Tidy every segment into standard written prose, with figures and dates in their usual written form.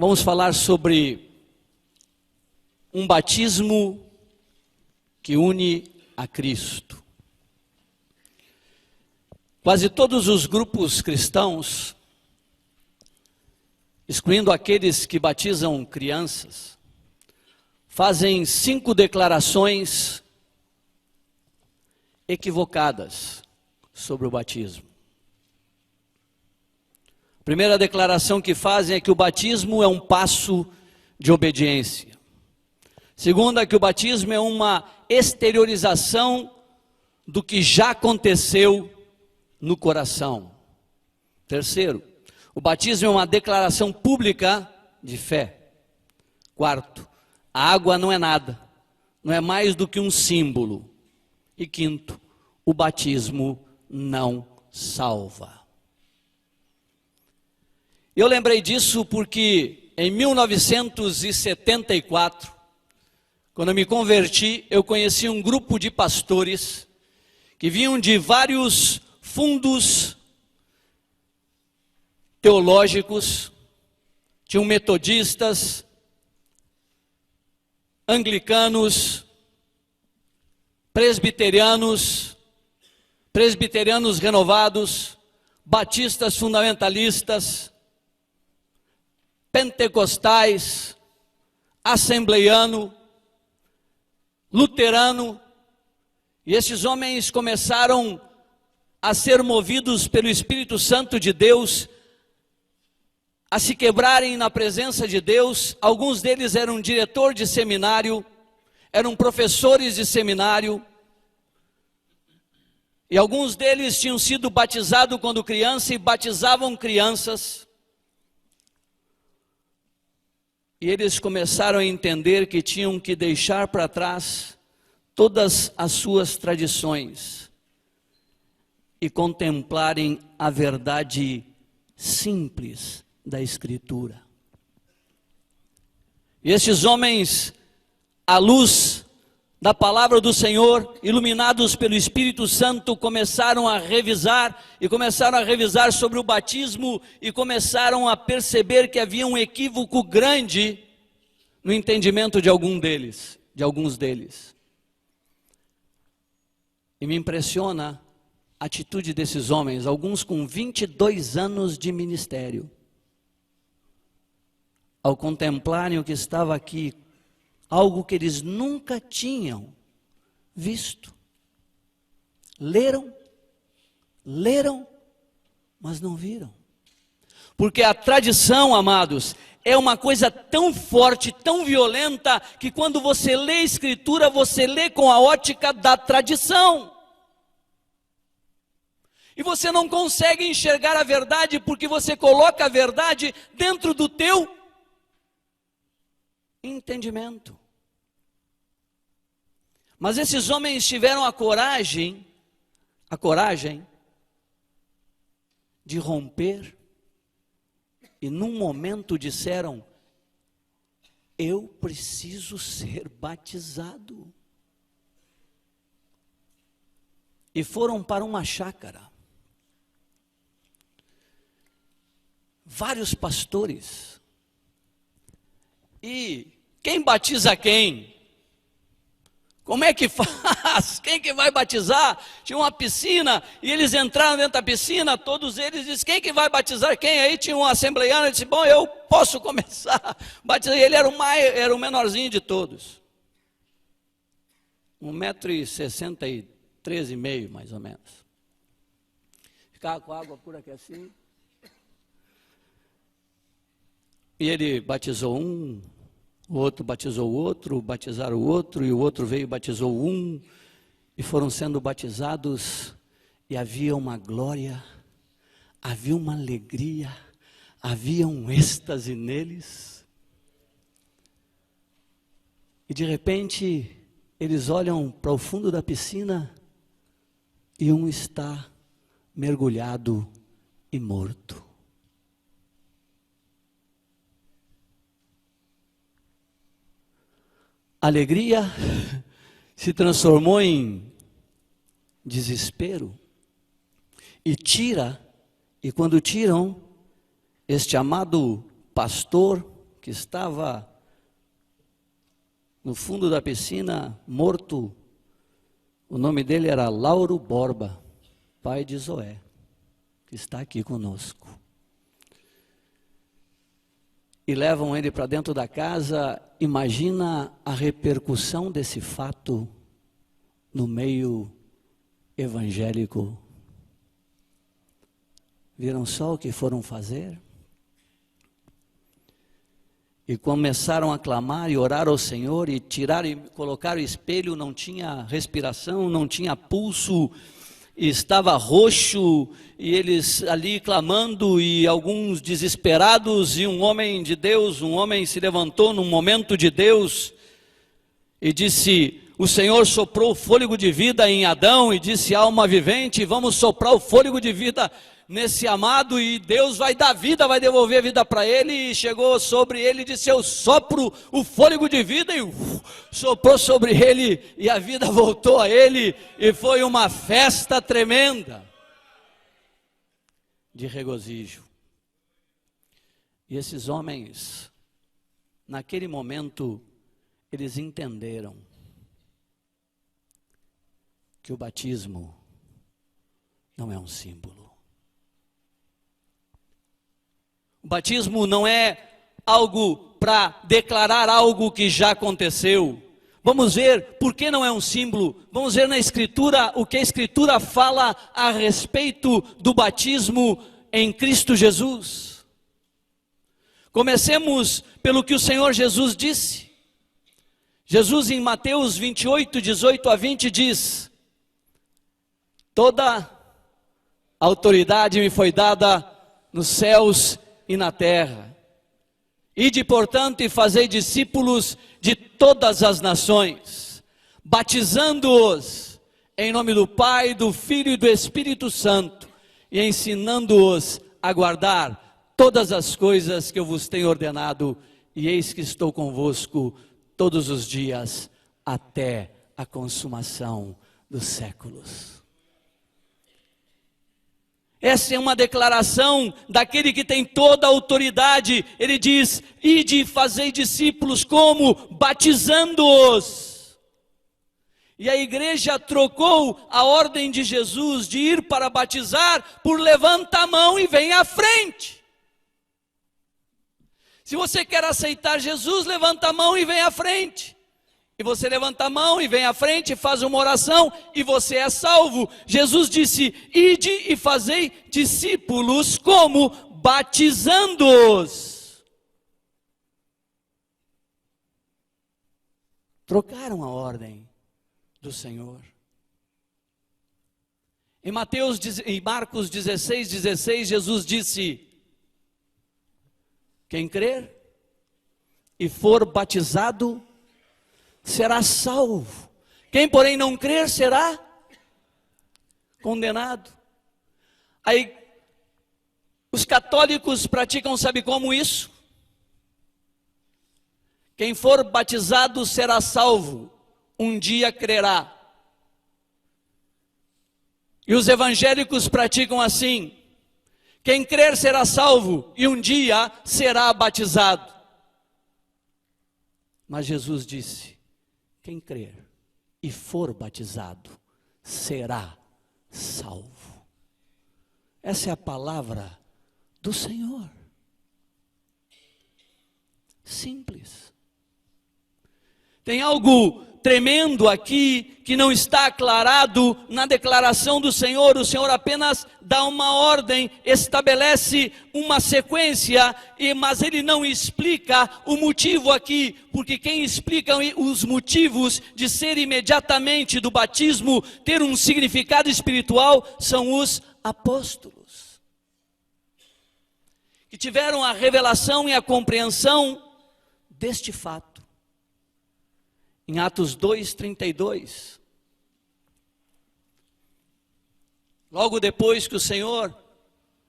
Vamos falar sobre um batismo que une a Cristo. Quase todos os grupos cristãos, excluindo aqueles que batizam crianças, fazem 5 declarações equivocadas sobre o batismo. A primeira declaração que fazem é que o batismo é um passo de obediência. Segunda, que o batismo é uma exteriorização do que já aconteceu no coração. Terceiro, o batismo é uma declaração pública de fé. Quarto, a água não é nada, não é mais do que um símbolo. E quinto, o batismo não salva. Eu lembrei disso porque em 1974, quando eu me converti, eu conheci um grupo de pastores que vinham de vários fundos teológicos, tinham metodistas, anglicanos, presbiterianos renovados, batistas fundamentalistas, pentecostais, assembleiano, luterano, e esses homens começaram a ser movidos pelo Espírito Santo de Deus, a se quebrarem na presença de Deus. Alguns deles eram diretor de seminário, eram professores de seminário, e alguns deles tinham sido batizados quando criança e batizavam crianças. E eles começaram a entender que tinham que deixar para trás todas as suas tradições e contemplarem a verdade simples da Escritura. E esses homens, à luz da palavra do Senhor, iluminados pelo Espírito Santo, começaram a revisar sobre o batismo e começaram a perceber que havia um equívoco grande no entendimento de alguns deles. E me impressiona a atitude desses homens, alguns com 22 anos de ministério, ao contemplarem o que estava aqui, algo que eles nunca tinham visto. Leram, mas não viram. Porque a tradição, amados, é uma coisa tão forte, tão violenta, que quando você lê a Escritura, você lê com a ótica da tradição. E você não consegue enxergar a verdade, porque você coloca a verdade dentro do teu entendimento. Mas esses homens tiveram a coragem de romper e num momento disseram: eu preciso ser batizado. E foram para uma chácara. Vários pastores. E quem batiza quem? Como é que faz? Quem que vai batizar? Tinha uma piscina e eles entraram dentro da piscina, todos eles disseram: quem que vai batizar quem? Aí tinha um assembleiano e disse: bom, eu posso começar a batizar. E ele era o menorzinho de todos. 1,63 m, mais ou menos. Ficava com água por aqui assim. E ele batizou um, o outro batizou o outro, batizaram o outro, e o outro veio e batizou um, e foram sendo batizados, e havia uma glória, havia uma alegria, havia um êxtase neles. E de repente, eles olham para o fundo da piscina, e um está mergulhado e morto. Alegria se transformou em desespero. E quando tiram, este amado pastor, que estava no fundo da piscina, morto. O nome dele era Lauro Borba, pai de Zoé, que está aqui conosco. E levam ele para dentro da casa. Imagina a repercussão desse fato no meio evangélico. Viram só o que foram fazer? E começaram a clamar e orar ao Senhor, e tiraram e colocaram o espelho, não tinha respiração, não tinha pulso, e estava roxo, e eles ali clamando, e alguns desesperados, e um homem de Deus, um homem se levantou num momento de Deus, e disse: o Senhor soprou o fôlego de vida em Adão, e disse: alma vivente, vamos soprar o fôlego de vida nesse amado, e Deus vai dar vida, vai devolver a vida para ele. E chegou sobre ele e disse: eu sopro o fôlego de vida, e soprou sobre ele, e a vida voltou a ele, e foi uma festa tremenda de regozijo. E esses homens, naquele momento, eles entenderam que o batismo não é um símbolo. O batismo não é algo para declarar algo que já aconteceu. Vamos ver por que não é um símbolo. Vamos ver na Escritura o que a Escritura fala a respeito do batismo em Cristo Jesus. Comecemos pelo que o Senhor Jesus disse. Jesus em Mateus 28, 18 a 20 diz: toda autoridade me foi dada nos céus e na terra. Ide, portanto, e fazei discípulos de todas as nações, batizando-os em nome do Pai, do Filho e do Espírito Santo, e ensinando-os a guardar todas as coisas que eu vos tenho ordenado, e eis que estou convosco todos os dias, até a consumação dos séculos. Essa é uma declaração daquele que tem toda a autoridade. Ele diz: ide e fazei discípulos, como? Batizando-os. E a igreja trocou a ordem de Jesus de ir para batizar por levanta a mão e vem à frente. Se você quer aceitar Jesus, levanta a mão e vem à frente. E você levanta a mão e vem à frente, faz uma oração e você é salvo. Jesus disse: ide e fazei discípulos, como? Batizando-os. Trocaram a ordem do Senhor. Em Marcos 16, 16, Jesus disse: quem crer e for batizado será salvo. Quem, porém, não crer será condenado. Aí, os católicos praticam, sabe como isso? Quem for batizado será salvo, um dia crerá. E os evangélicos praticam assim: quem crer será salvo, e um dia será batizado. Mas Jesus disse: quem crer e for batizado será salvo. Essa é a palavra do Senhor. Simples. Tem algo tremendo aqui que não está aclarado na declaração do Senhor. O Senhor apenas dá uma ordem, estabelece uma sequência, mas Ele não explica o motivo aqui, porque quem explica os motivos de ser imediatamente do batismo ter um significado espiritual são os apóstolos, que tiveram a revelação e a compreensão deste fato. Em Atos 2:32, logo depois que o Senhor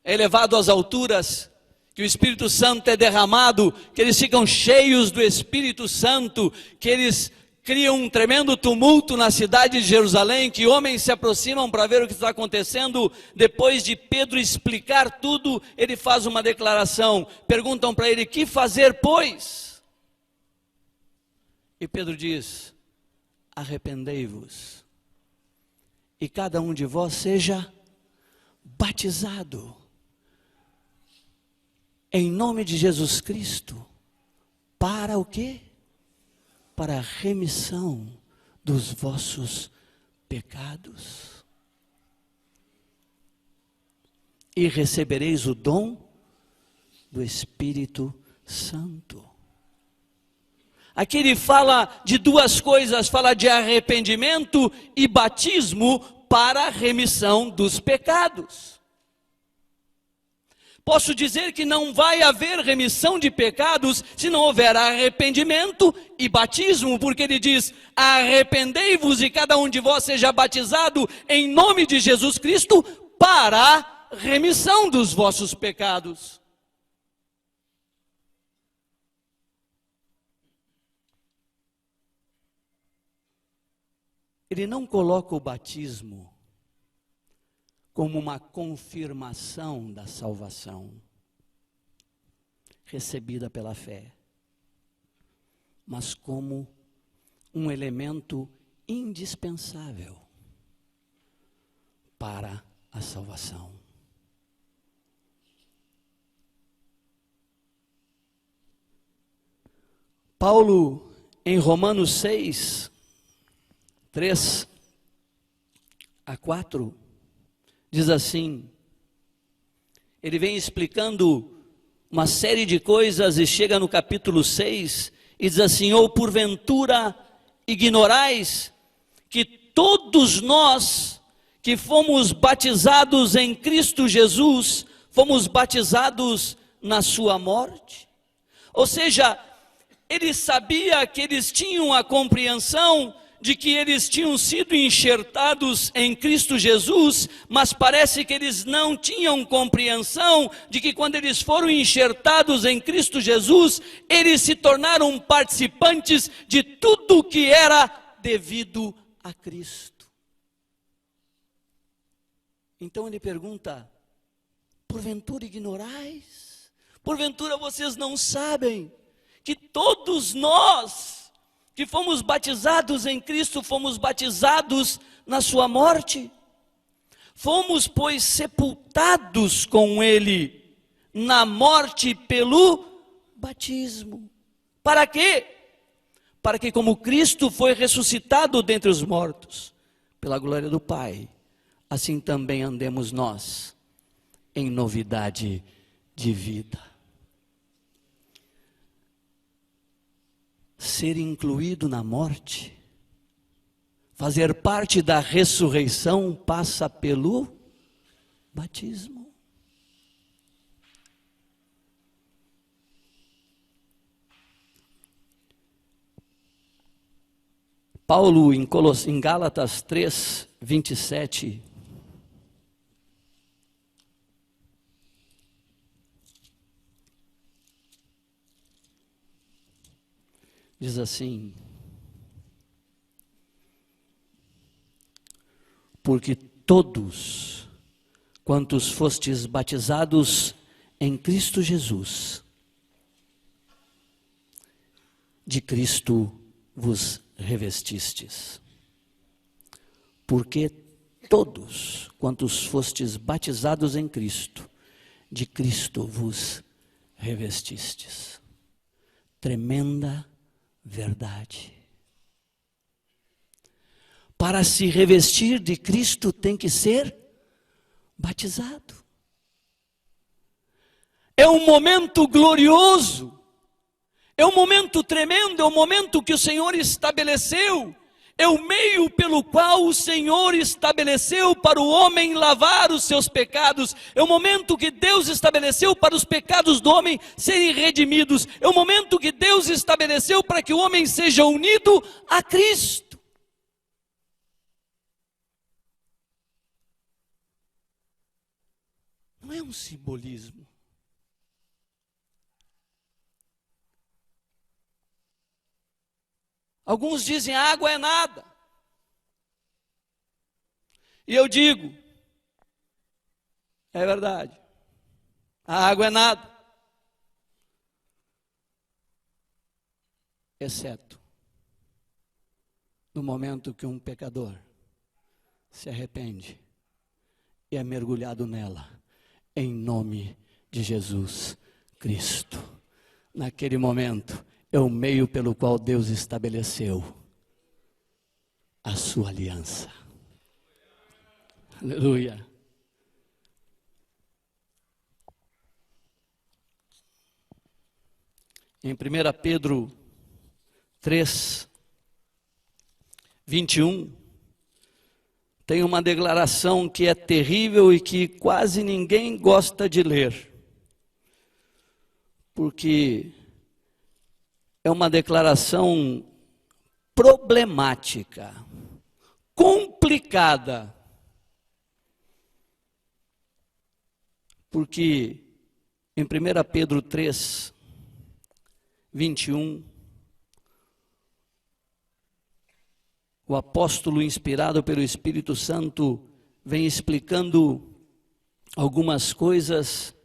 é elevado às alturas, que o Espírito Santo é derramado, que eles ficam cheios do Espírito Santo, que eles cria um tremendo tumulto na cidade de Jerusalém, que homens se aproximam para ver o que está acontecendo. Depois de Pedro explicar tudo, ele faz uma declaração. Perguntam para ele: que fazer, pois? E Pedro diz: arrependei-vos, e cada um de vós seja batizado em nome de Jesus Cristo, para o quê? Para a remissão dos vossos pecados. E recebereis o dom do Espírito Santo. Aqui ele fala de duas coisas, fala de arrependimento e batismo para a remissão dos pecados. Posso dizer que não vai haver remissão de pecados se não houver arrependimento e batismo, porque ele diz: arrependei-vos e cada um de vós seja batizado em nome de Jesus Cristo para a remissão dos vossos pecados. Ele não coloca o batismo como uma confirmação da salvação recebida pela fé, mas como um elemento indispensável para a salvação. Paulo, em Romanos 6, 3 a 4, diz assim, ele vem explicando uma série de coisas e chega no capítulo 6 e diz assim: ou porventura ignorais que todos nós que fomos batizados em Cristo Jesus, fomos batizados na sua morte? Ou seja, ele sabia que eles tinham a compreensão de que eles tinham sido enxertados em Cristo Jesus, mas parece que eles não tinham compreensão de que quando eles foram enxertados em Cristo Jesus, eles se tornaram participantes de tudo que era devido a Cristo. Então ele pergunta: porventura ignorais? Porventura vocês não sabem que todos nós que fomos batizados em Cristo, fomos batizados na sua morte? Fomos, pois, sepultados com Ele na morte pelo batismo. Para quê? Para que, como Cristo foi ressuscitado dentre os mortos, pela glória do Pai, assim também andemos nós em novidade de vida. Ser incluído na morte, fazer parte da ressurreição, passa pelo batismo. Paulo, em Gálatas 3, 27, diz assim: porque todos quantos fostes batizados em Cristo Jesus, de Cristo vos revestistes. Porque todos quantos fostes batizados em Cristo, de Cristo vos revestistes. Tremenda verdade. Para se revestir de Cristo tem que ser batizado. É um momento glorioso, é um momento tremendo, é um momento que o Senhor estabeleceu, é o meio pelo qual o Senhor estabeleceu para o homem lavar os seus pecados, é o momento que Deus estabeleceu para os pecados do homem serem redimidos, é o momento que Deus estabeleceu para que o homem seja unido a Cristo. Não é um simbolismo. Alguns dizem, a água é nada. E eu digo, é verdade, a água é nada, exceto no momento que um pecador se arrepende e é mergulhado nela, em nome de Jesus Cristo. Naquele momento, é o meio pelo qual Deus estabeleceu a sua aliança. Aleluia. Em 1 Pedro 3, 21, tem uma declaração que é terrível e que quase ninguém gosta de ler, porque é uma declaração problemática, complicada, porque em 1 Pedro 3, 21, o apóstolo inspirado pelo Espírito Santo vem explicando algumas coisas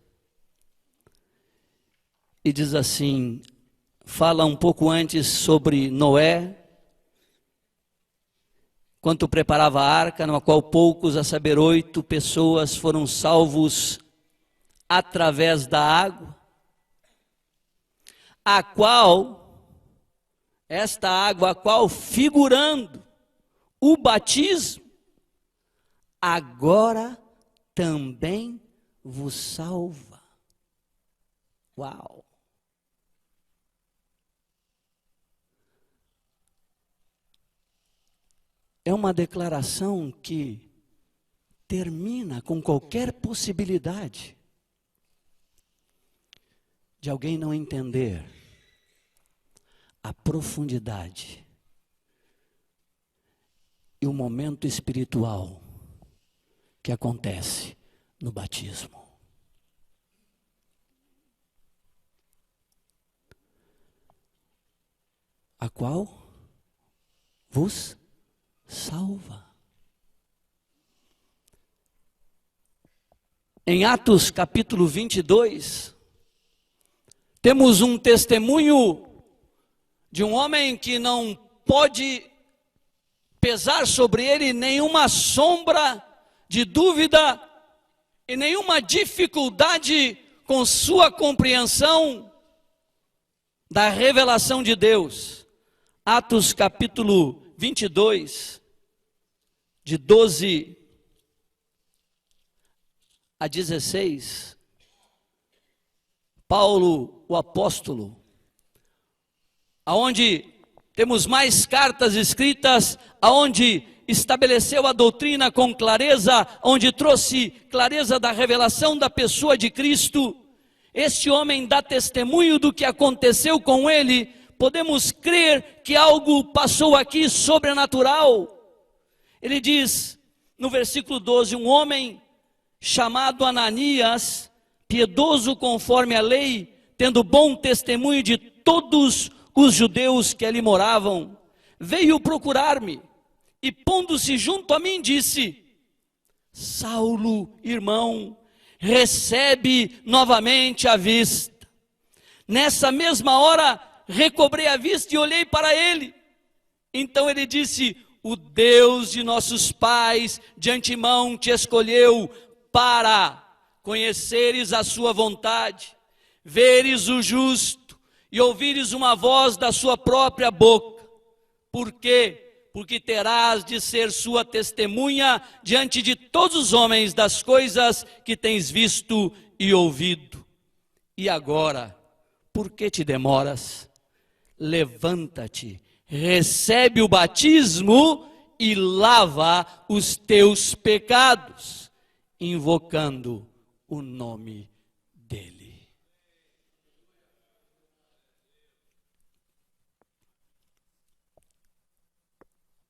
e diz assim, fala um pouco antes sobre Noé, quando preparava a arca, na qual poucos, a saber 8 pessoas, foram salvos através da água, esta água, a qual figurando o batismo, agora também vos salva. Uau! É uma declaração que termina com qualquer possibilidade de alguém não entender a profundidade e o momento espiritual que acontece no batismo. A qual vos salva. Em Atos capítulo 22, temos um testemunho de um homem que não pode pesar sobre ele nenhuma sombra de dúvida e nenhuma dificuldade com sua compreensão da revelação de Deus. Atos capítulo 22, de 12 a 16, Paulo, o apóstolo, aonde temos mais cartas escritas, aonde estabeleceu a doutrina com clareza, onde trouxe clareza da revelação da pessoa de Cristo. Este homem dá testemunho do que aconteceu com ele. Podemos crer que algo passou aqui sobrenatural. Ele diz no versículo 12, um homem chamado Ananias, piedoso conforme a lei, tendo bom testemunho de todos os judeus que ali moravam, veio procurar-me e pondo-se junto a mim disse, Saulo, irmão, recebe novamente a vista. Nessa mesma hora recobrei a vista e olhei para ele. Então ele disse, o Deus de nossos pais de antemão te escolheu para conheceres a sua vontade, veres o justo e ouvires uma voz da sua própria boca. Por quê? Porque terás de ser sua testemunha diante de todos os homens das coisas que tens visto e ouvido. E agora, por que te demoras? Levanta-te, recebe o batismo e lava os teus pecados, invocando o nome dele.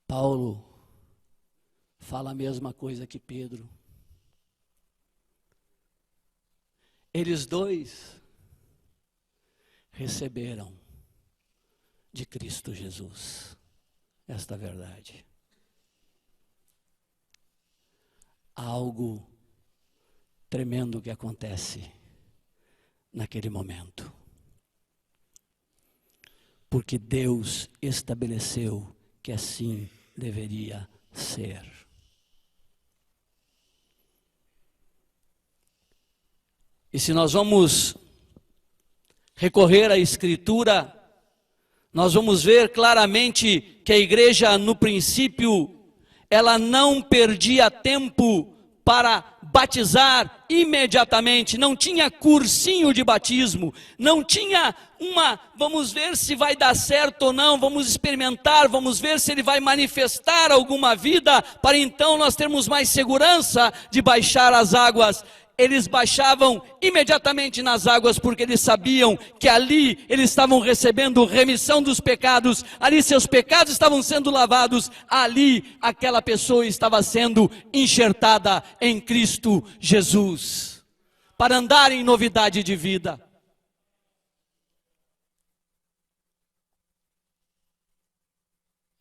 Paulo fala a mesma coisa que Pedro. Eles dois receberam de Cristo Jesus. esta verdade. Há algo tremendo que acontece naquele momento. Porque Deus estabeleceu que assim deveria ser. E se nós vamos recorrer à Escritura, nós vamos ver claramente que a igreja, no princípio, ela não perdia tempo para batizar imediatamente, não tinha cursinho de batismo, não tinha vamos ver se vai dar certo ou não, vamos experimentar, vamos ver se ele vai manifestar alguma vida, para então nós termos mais segurança de baixar as águas. Eles baixavam imediatamente nas águas, porque eles sabiam que ali eles estavam recebendo remissão dos pecados, ali seus pecados estavam sendo lavados, ali aquela pessoa estava sendo enxertada em Cristo Jesus, para andar em novidade de vida.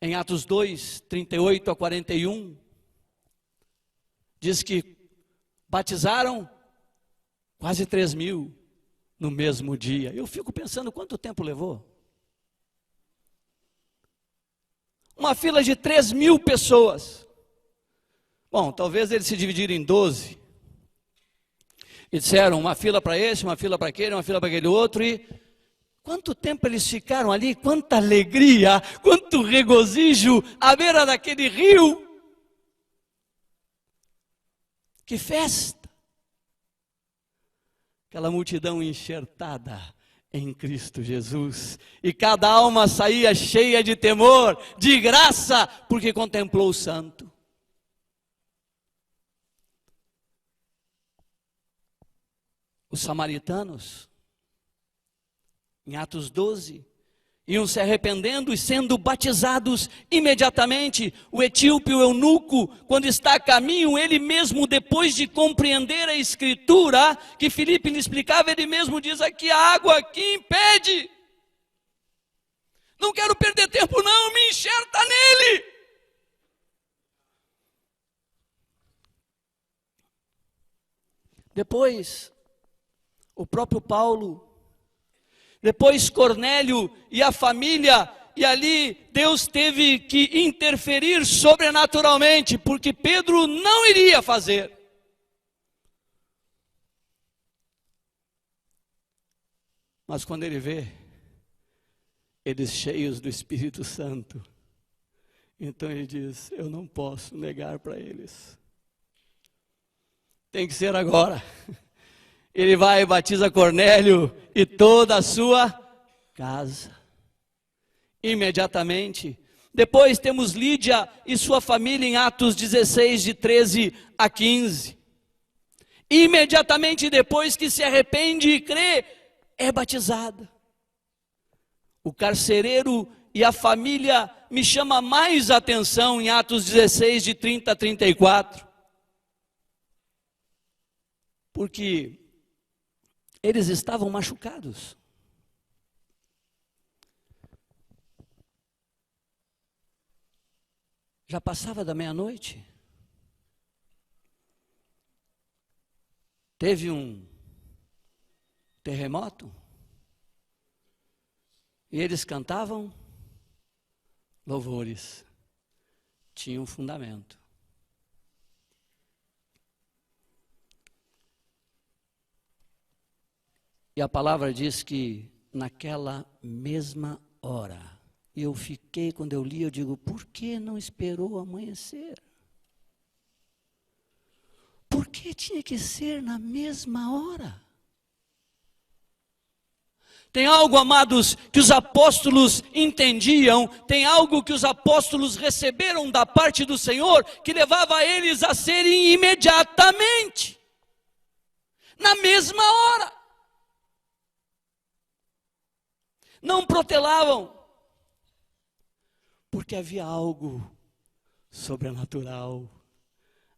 Em Atos 2, 38 a 41, diz que batizaram quase 3.000 no mesmo dia. Eu fico pensando quanto tempo levou. Uma fila de 3.000 pessoas. Bom, talvez eles se dividiram em 12. E disseram uma fila para esse, uma fila para aquele, uma fila para aquele outro. E quanto tempo eles ficaram ali? Quanta alegria, quanto regozijo à beira daquele rio. Que festa! Aquela multidão enxertada em Cristo Jesus, e cada alma saía cheia de temor, de graça, porque contemplou o Santo. Os samaritanos, em Atos 12, iam se arrependendo e sendo batizados imediatamente. O etíope, o eunuco, quando está a caminho, ele mesmo, depois de compreender a Escritura, que Filipe lhe explicava, ele mesmo diz aqui: a água aqui impede. Não quero perder tempo não, me enxerta nele. Depois, o próprio Paulo, depois Cornélio e a família, e ali Deus teve que interferir sobrenaturalmente, porque Pedro não iria fazer. Mas quando ele vê eles cheios do Espírito Santo, então ele diz: eu não posso negar para eles. Tem que ser agora. Ele vai e batiza Cornélio e toda a sua casa. Imediatamente. Depois temos Lídia e sua família em Atos 16, de 13 a 15. Imediatamente depois que se arrepende e crê, é batizada. O carcereiro e a família me chama mais atenção em Atos 16, de 30 a 34. Porque eles estavam machucados. Já passava da meia-noite. Teve um terremoto. E eles cantavam louvores. Tinha um fundamento. E a palavra diz que naquela mesma hora, e eu fiquei, quando eu li, eu digo: por que não esperou amanhecer? Por que tinha que ser na mesma hora? Tem algo, amados, que os apóstolos entendiam, tem algo que os apóstolos receberam da parte do Senhor, que levava eles a serem imediatamente, na mesma hora. Não protelavam, porque havia algo sobrenatural,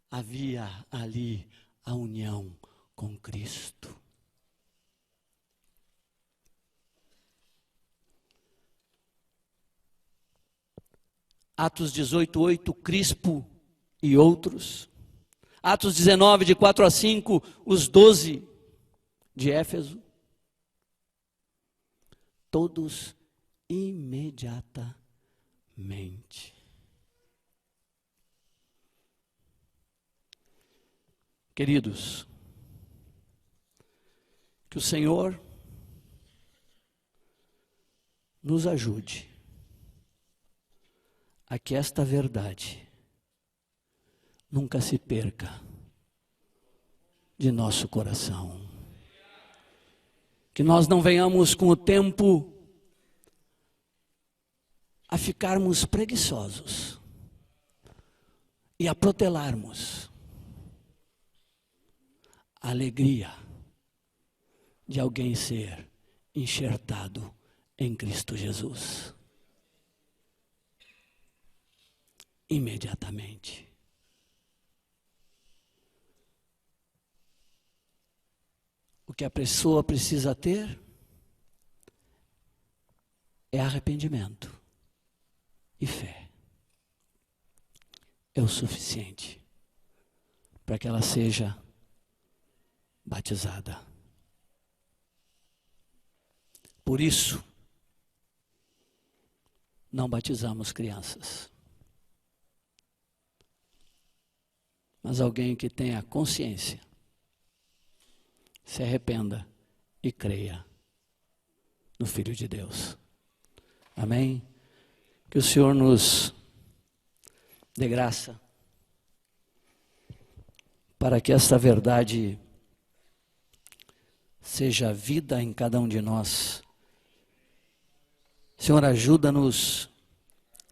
havia ali a união com Cristo. Atos 18:8, Crispo e outros. Atos 19, de 4 a 5, os 12 de Éfeso. Todos imediatamente. Queridos, que o Senhor nos ajude a que esta verdade nunca se perca de nosso coração. Que nós não venhamos com o tempo a ficarmos preguiçosos e a protelarmos a alegria de alguém ser enxertado em Cristo Jesus. Imediatamente. O que a pessoa precisa ter é arrependimento e fé. É o suficiente para que ela seja batizada. Por isso, não batizamos crianças. Mas alguém que tenha consciência, se arrependa e creia no Filho de Deus. Amém? Que o Senhor nos dê graça para que esta verdade seja vida em cada um de nós. Senhor, ajuda-nos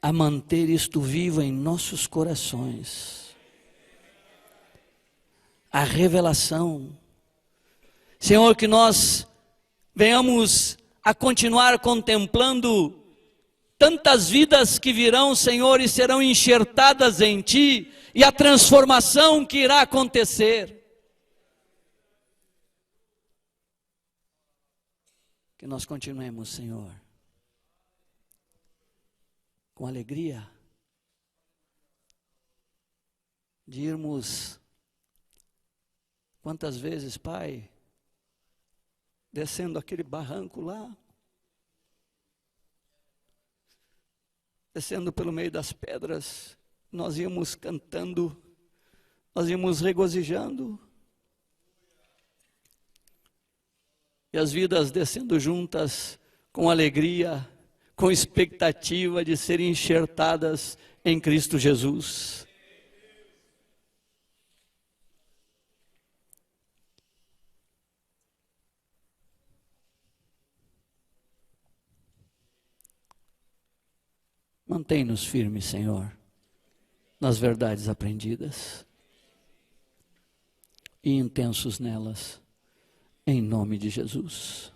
a manter isto vivo em nossos corações. A revelação. Senhor, que nós venhamos a continuar contemplando tantas vidas que virão, Senhor, e serão enxertadas em Ti, e a transformação que irá acontecer. Que nós continuemos, Senhor, com alegria de irmos. Quantas vezes, Pai, descendo aquele barranco lá, descendo pelo meio das pedras, nós íamos cantando, nós íamos regozijando, e as vidas descendo juntas, com alegria, com expectativa de serem enxertadas em Cristo Jesus. Mantém-nos firmes, Senhor, nas verdades aprendidas e intensos nelas, em nome de Jesus.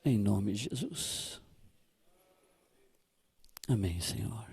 Em nome de Jesus. Amém, Senhor.